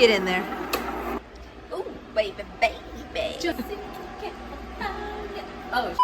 Get in there. Oh, baby, baby. Just oh.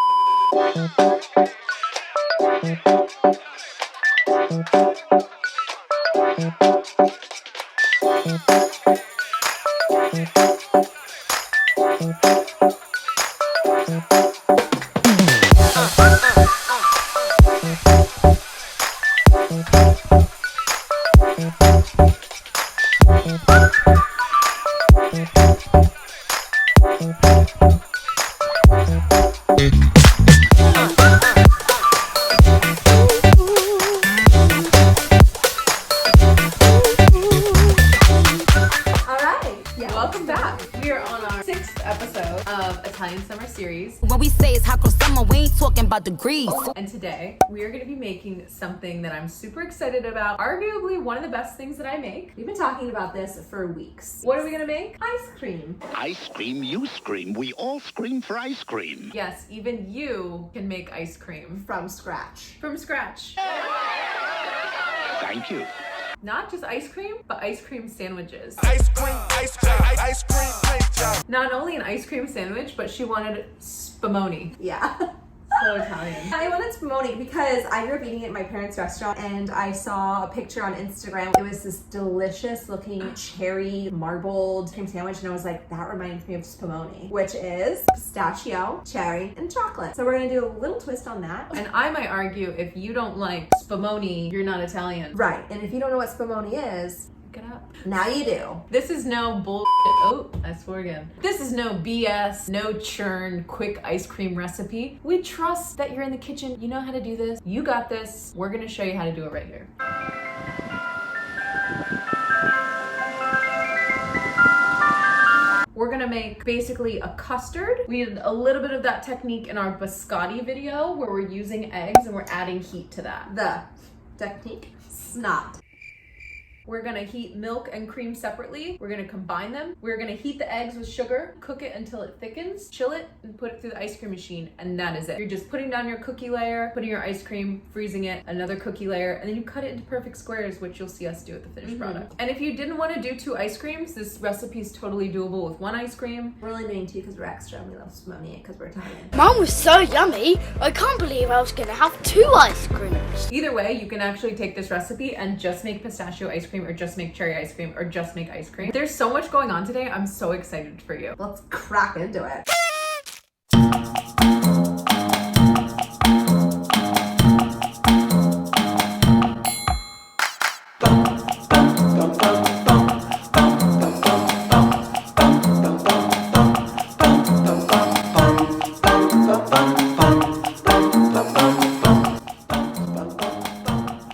Welcome back. We are on our 6th episode of Italian Summer Series. What we say is hot girl summer, we ain't talking about degrees. And today we are going to be making something that I'm super excited about. Arguably one of the best things that I make. We've been talking about this for weeks. What are we going to make? Ice cream. Ice cream, you scream. We all scream for ice cream. Yes, even you can make ice cream. From scratch. From scratch. Thank you. Not just ice cream, but ice cream sandwiches. Ice cream, ice cream, ice cream, paint job. Not only an ice cream sandwich, but she wanted spumoni. Yeah. So Italian. I wanted spumoni because I grew up eating it in my parents' restaurant and I saw a picture on Instagram. It was this delicious looking cherry marbled cream sandwich and I was like, that reminds me of spumoni, which is pistachio, cherry, and chocolate. So we're gonna do a little twist on that. And I might argue if you don't like spumoni, you're not Italian. Right, and if you don't know what spumoni is, Look it up. now you do. This is no bullshit. Oh, I swore again. This is no BS, no churn, quick ice cream recipe. We trust that you're in the kitchen. You know how to do this. You got this. We're gonna show you how to do it right here. We're gonna make basically a custard. We did a little bit of that technique in our biscotti video where we're using eggs and we're adding heat to that. The technique, snot. We're gonna heat milk and cream separately. We're gonna combine them. We're gonna heat the eggs with sugar, cook it until it thickens, chill it, and put it through the ice cream machine, and that is it. You're just putting down your cookie layer, putting your ice cream, freezing it, another cookie layer, and then you cut it into perfect squares, which you'll see us do at the finished product. And if you didn't wanna do 2 ice creams, this recipe is totally doable with 1 ice cream. We're only doing 2 because we're extra and we love spumoni because we're Italian. Mine was so yummy, I can't believe I was gonna have 2 ice creams. Either way, you can actually take this recipe and just make pistachio ice cream or just make cherry ice cream or just make ice cream. There's so much going on today. I'm so excited for you. Let's crack into it.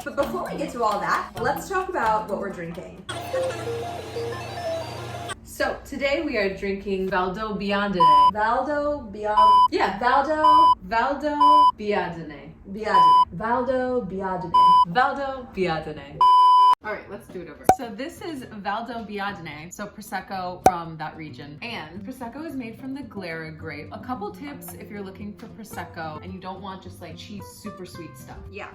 But before we get to all that, let's talk about what we're drinking. So today we are drinking Valdo Biandine. Valdo Biandine. Yeah, Valdo Biandine. Biandine. Valdo Biandine. Valdo Biandine. All right, let's do it over. So this is Valdo Biandine, so Prosecco from that region. And Prosecco is made from the Glera grape. A couple tips if you're looking for Prosecco and you don't want just like cheap, super sweet stuff. Yeah.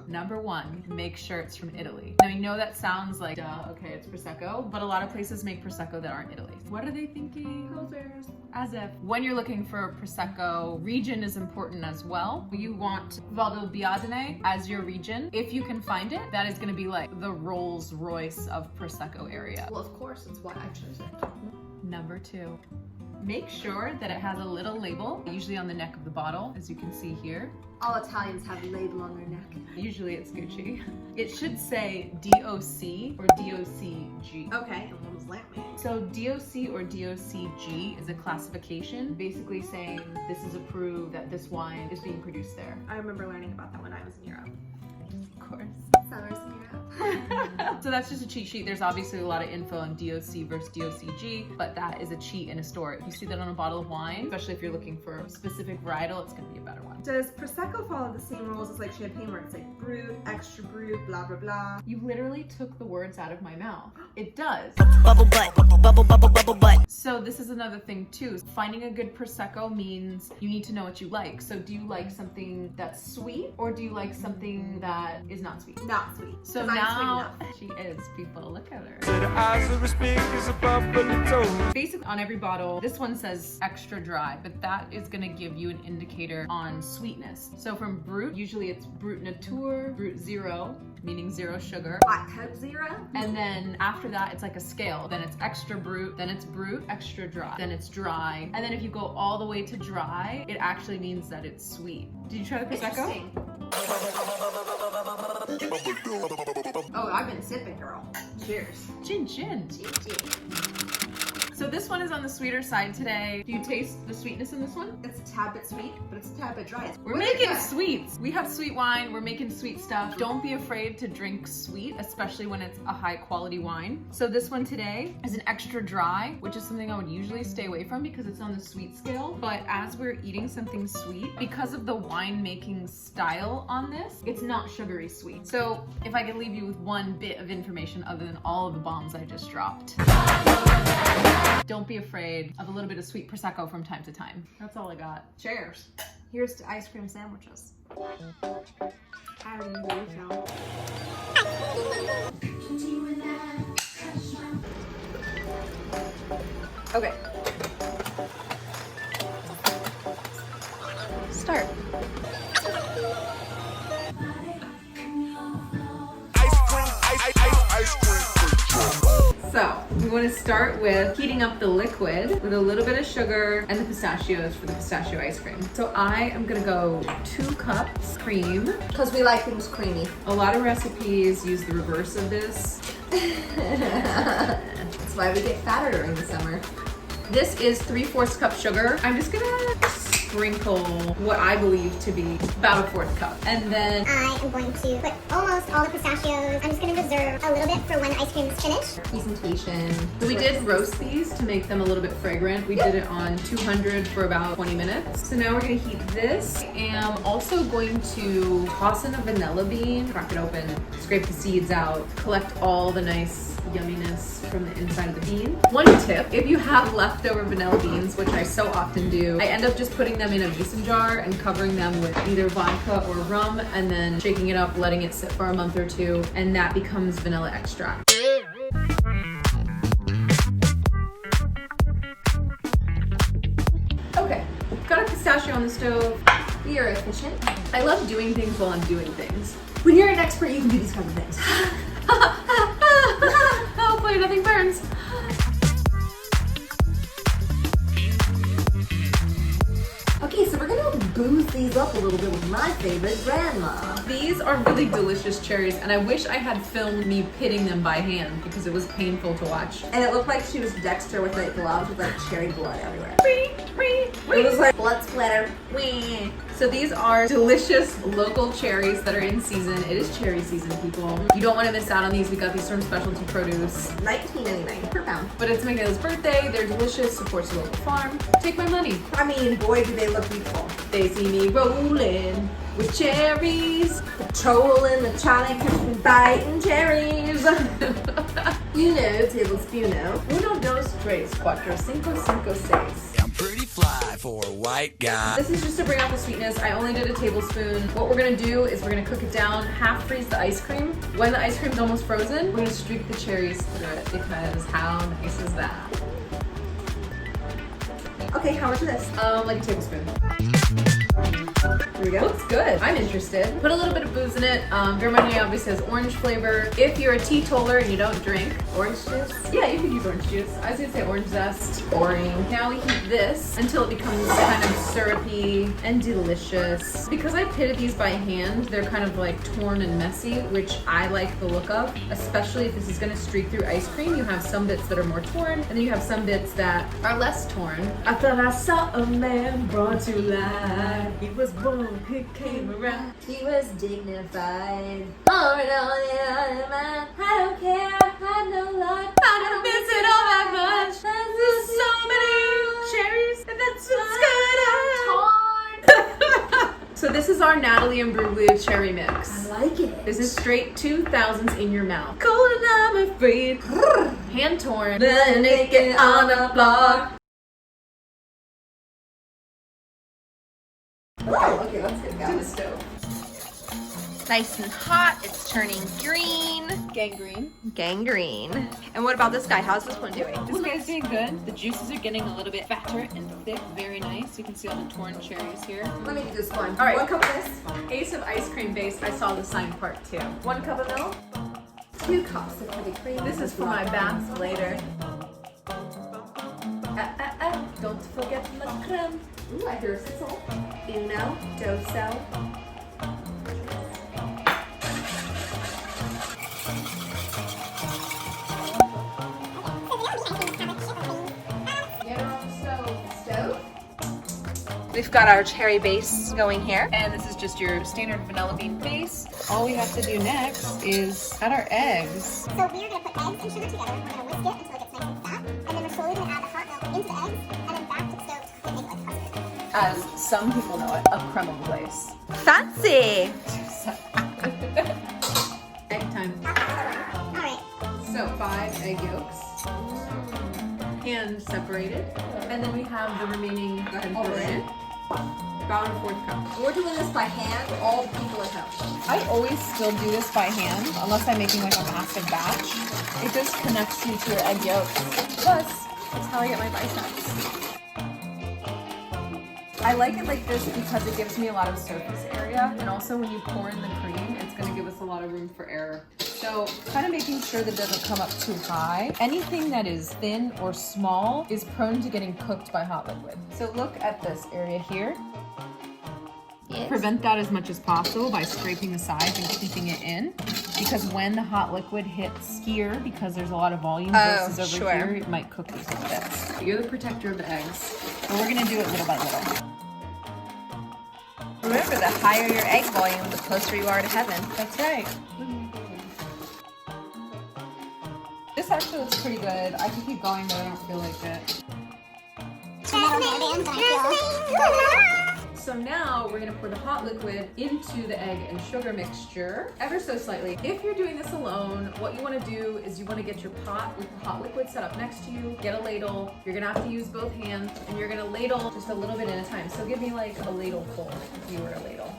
Number 1, make sure it's from Italy. Now I know that sounds like, duh, okay, it's Prosecco, but a lot of places make Prosecco that aren't Italy. What are they thinking? Posers. As if. When you're looking for Prosecco, region is important as well. You want Valdo Biandine as your region. If you can find it, that is gonna be like the Rolls Royce of Prosecco area. Well, of course, it's why I chose it. Number 2, make sure that it has a little label, usually on the neck of the bottle, as you can see here. All Italians have a label on their neck. Usually it's Gucci. It should say DOC or DOCG. Okay, and what does that mean? So DOC or DOCG is a classification, basically saying this is approved that this wine is being produced there. I remember learning about that when I was in Europe. Of course. Summers in Europe. So that's just a cheat sheet. There's obviously a lot of info on DOC versus DOCG, but that is a cheat in a store. If you see that on a bottle of wine, especially if you're looking for a specific varietal, it's gonna be a better one. Does Prosecco follow the same rules as like champagne where it's like brut, extra brut, blah, blah, blah? You literally took the words out of my mouth. It does. Bubble butt, bubble, bubble, bubble butt. So this is another thing too. Finding a good Prosecco means you need to know what you like. So do you like something that's sweet or do you like something that is not sweet? Not sweet. So 'cause I'm now, sweet enough. is, people. Look at her. The eyes of a speak is a bubbling toes. Basically on every bottle, this one says extra dry, but that is gonna give you an indicator on sweetness. So from Brut, usually it's Brut Nature, Brut Zero, meaning zero sugar. Lactose zero. And then after that, it's like a scale. Then it's extra brut, then it's brut, extra dry, then it's dry. And then if you go all the way to dry, it actually means that it's sweet. Did you try the Prosecco? Oh, I've been sipping, girl. Cheers. Chin chin. So this one is on the sweeter side today. Do you taste the sweetness in this one? It's a tad bit sweet, but it's a tad bit dry. We're making sweets. We have sweet wine, we're making sweet stuff. Don't be afraid to drink sweet, especially when it's a high quality wine. So this one today is an extra dry, which is something I would usually stay away from because it's on the sweet scale. But as we're eating something sweet, because of the wine making style on this, it's not sugary sweet. So if I could leave you with one bit of information other than all of the bombs I just dropped. Don't be afraid of a little bit of sweet Prosecco from time to time. That's all I got. Cheers. Here's to ice cream sandwiches. I don't even really know. Okay. Start. Ice cream. So, we want to start with heating up the liquid with a little bit of sugar and the pistachios for the pistachio ice cream. So I am gonna go 2 cups cream. Because we like things creamy. A lot of recipes use the reverse of this. That's why we get fatter during the summer. This is 3/4 cup sugar. I'm just gonna sprinkle what I believe to be about a 1/4 cup. And then I am going to put almost all the pistachios. I'm just going to reserve a little bit for when the ice cream is finished. Presentation. so we did roast these to make them a little bit fragrant. We did it on 200 for about 20 minutes. So now we're gonna heat this. I am also going to toss in a vanilla bean, crack it open, scrape the seeds out, collect all the nice yumminess from the inside of the bean. One tip, if you have leftover vanilla beans, which I so often do, I end up just putting them in a mason jar and covering them with either vodka or rum and then shaking it up, letting it sit for a month or 2, and that becomes vanilla extract. Okay, got a pistachio on the stove. We are efficient. I love doing things while I'm doing things. When you're an expert, you can do these kinds of things. Hopefully nothing burns. Okay, so we're gonna booze these up a little bit with my favorite grandma. These are really delicious cherries, and I wish I had filmed me pitting them by hand because it was painful to watch. And it looked like she was Dexter with like gloves with like cherry blood everywhere. It was like blood splatter. So these are delicious local cherries that are in season. It is cherry season, people. You don't want to miss out on these. We got these from Specialty Produce. $19.99 per pound. But it's Micaela's birthday. They're delicious. Supports your local farm. Take my money. I mean, boy, do they look beautiful. They see me rolling with cherries. Patrolling the Charlie Christmas biting cherries. You know, tablespoon. Uno, dos, tres, cuatro, cinco, cinco, seis. I'm pretty fly for a white guy. This is just to bring out the sweetness. I only did a tablespoon. What we're gonna do is we're gonna cook it down, half freeze the ice cream. When the ice cream's almost frozen, we're gonna streak the cherries through it because how nice is that? Okay, how much of this? Like a tablespoon. Here we go. Looks good. I'm interested. Put a little bit of booze in it. Vermouth obviously has orange flavor. If you're a teetotaler and you don't drink Orange juice. yeah, you could use orange juice. I was gonna say orange zest. Boring. Now we heat this until it becomes kind of syrupy and delicious. Because I pitted these by hand, they're kind of like torn and messy, which I like the look of. Especially if this is gonna streak through ice cream. You have some bits that are more torn, and then you have some bits that are less torn. I thought I saw a man brought to life. He was born, he came around. He was dignified. All in all, yeah, man. I don't care. I know a lot. I don't miss it all that much. There's so many cherries, and that's what's good. So this is our Natalie and Bruglia cherry mix. I like it. This is straight 2000s in your mouth. Cold and I'm afraid. Hand torn. The naked on the block. Oh, okay, let's get To going. the stove. nice and hot. It's turning green. Gangrene. Gangrene. And what about this guy? How's this one doing? This guy's doing good. The juices are getting a little bit fatter and thick. Very nice. You can see all the torn cherries here. Let me do this one. All right. 1 cup of this. Ace of ice cream base. I saw the sign part 2. 1 cup of milk. 2 cups of heavy cream. This is for my bath later. Don't forget the creme. Ooh, I hear sizzle. Uno, doso. Get her on the stove. We've got our cherry base going here. And this is just your standard vanilla bean base. All we have to do next is add our eggs. So we are going to put eggs and sugar together. We're going to whisk it until it gets nice and fat. And then we're slowly going to add the hot milk into the eggs and then back to the stove to make it like custard. As some people know it, a creme place. Fancy! Egg time. All right. So 5 egg yolks. Hand separated. And then we have the remaining, go ahead and pour it in. About a 4th cup. We're doing this by hand, all the people at home. I always still do this by hand, unless I'm making like a massive batch. It just connects you to your egg yolks. Plus, it's how I get my biceps. I like it like this because it gives me a lot of surface area, and also when you pour in the cream, it's going to give us a lot of room for error. So kind of making sure that it doesn't come up too high. Anything that is thin or small is prone to getting cooked by hot liquid. So look at this area here. Yes. Prevent that as much as possible by scraping the sides and keeping it in, because when the hot liquid hits here, because there's a lot of volume versus over here, it might cook these little bits. You're the protector of the eggs, but we're gonna do it little by little. Remember, the higher your egg volume, the closer you are to heaven. That's right. This actually looks pretty good. I could keep going, but I don't feel like it. So now we're gonna pour the hot liquid into the egg and sugar mixture ever so slightly. If you're doing this alone, what you wanna do is you wanna get your pot with the hot liquid set up next to you, get a ladle. You're gonna have to use both hands and you're gonna ladle just a little bit at a time. So give me like a ladle full if you were a ladle.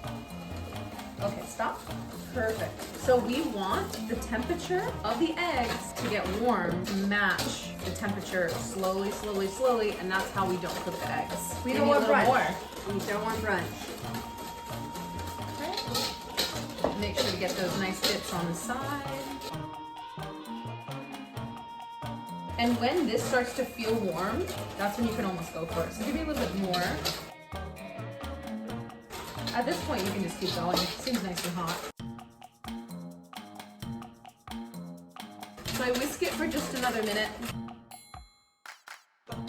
Okay, stop. Perfect. So we want the temperature of the eggs to get warm to match the temperature slowly, slowly, slowly, and that's how we don't cook the eggs. We Give don't me a want little brunch. more. We don't want brunch. Okay. Make sure to get those nice bits on the side. And when this starts to feel warm, that's when you can almost go for it. So give me a little bit more. At this point, you can just keep going. It seems nice and hot. So I whisk it for just another minute.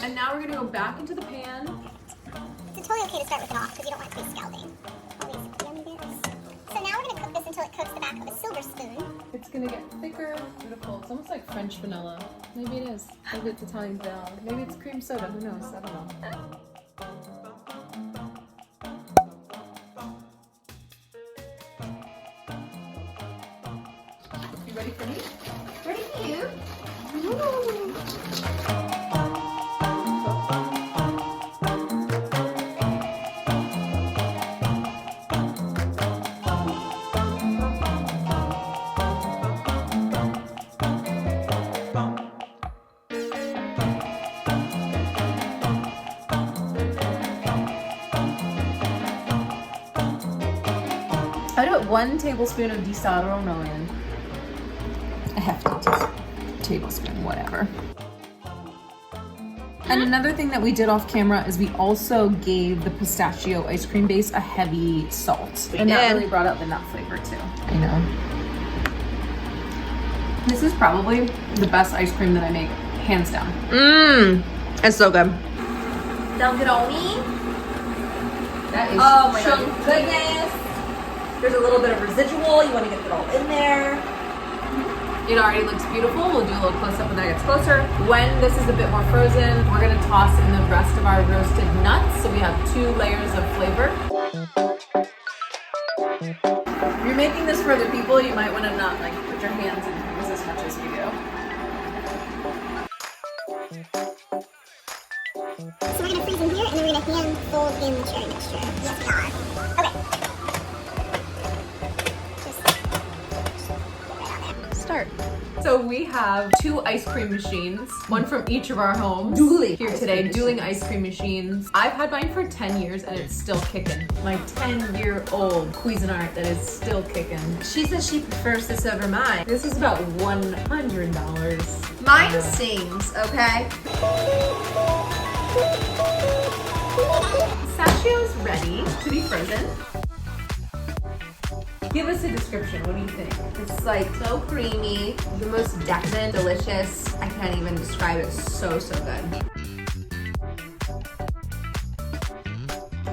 And now we're gonna go back into the pan. It's totally okay to start with it off because you don't want it to be scalding. All these yummy bits. So now we're going to cook this until it cooks the back of a silver spoon. It's gonna get thicker, beautiful. It's almost like French vanilla. Maybe it is. Maybe it's Italian vanilla. Maybe it's cream soda. Who knows? I don't know. You ready for me? Ready for you? I put 1 tablespoon of Disaronno in. A hefty tablespoon, whatever. And another thing that we did off camera is we also gave the pistachio ice cream base a heavy salt. And that really brought out the nut flavor too. I know. This is probably the best ice cream that I make, hands down. Mmm, it's so good. Dangaroni. That is Oh my goodness. There's a little bit of residual. You want to get it all in there. It already looks beautiful. We'll do a little close up when that gets closer. When this is a bit more frozen, we're gonna toss in the rest of our roasted nuts. So we have 2 layers of flavor. If you're making this for other people, you might wanna not like put your hands in this as much as we do. So we're going to freeze in here and then we're going to hand fold in the cherry mixture. Yes, we are. Okay. Just start. So we have 2 ice cream machines, one from each of our homes. Dueling here ice today, cream dueling machines. ice cream machines. I've had mine for 10 years and it's still kicking. My 10-year-old Cuisinart that is still kicking. She says she prefers this over mine. This is about $100. Mine sings, okay? Pistachio's ready to be frozen. Give us a description. What do you think? It's like so creamy, the most decadent, delicious. I can't even describe it. So, so good.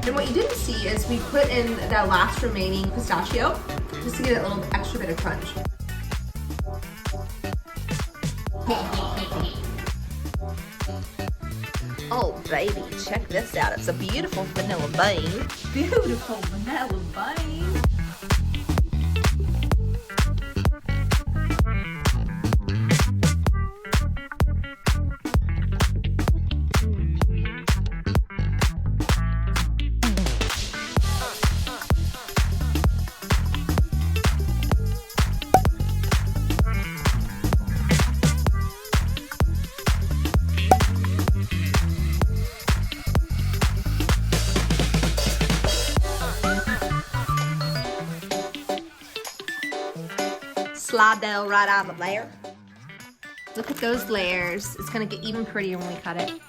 And what you didn't see is we put in that last remaining pistachio just to get a little extra bit of crunch. Oh, baby, check this out. It's a beautiful vanilla bean. Beautiful vanilla bean. Slide down right out of there. Look at those layers. It's gonna get even prettier when we cut it.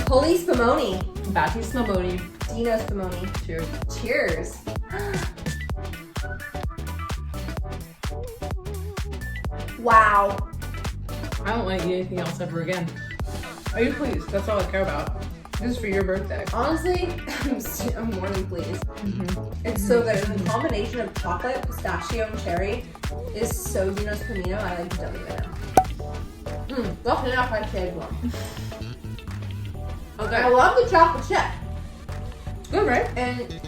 Holy Spumoni. Batty Spumoni. Dino Spumoni. Cheers. Cheers. Wow. I don't want to eat anything else ever again. Are you pleased? That's all I care about. This is for your birthday. Honestly, I'm more than pleased. It's so good. And the combination of chocolate, pistachio, and cherry is so Dino Spumino. I like don't even know. That's enough. I saved one. Okay. I love the chocolate chip. It's good, right? And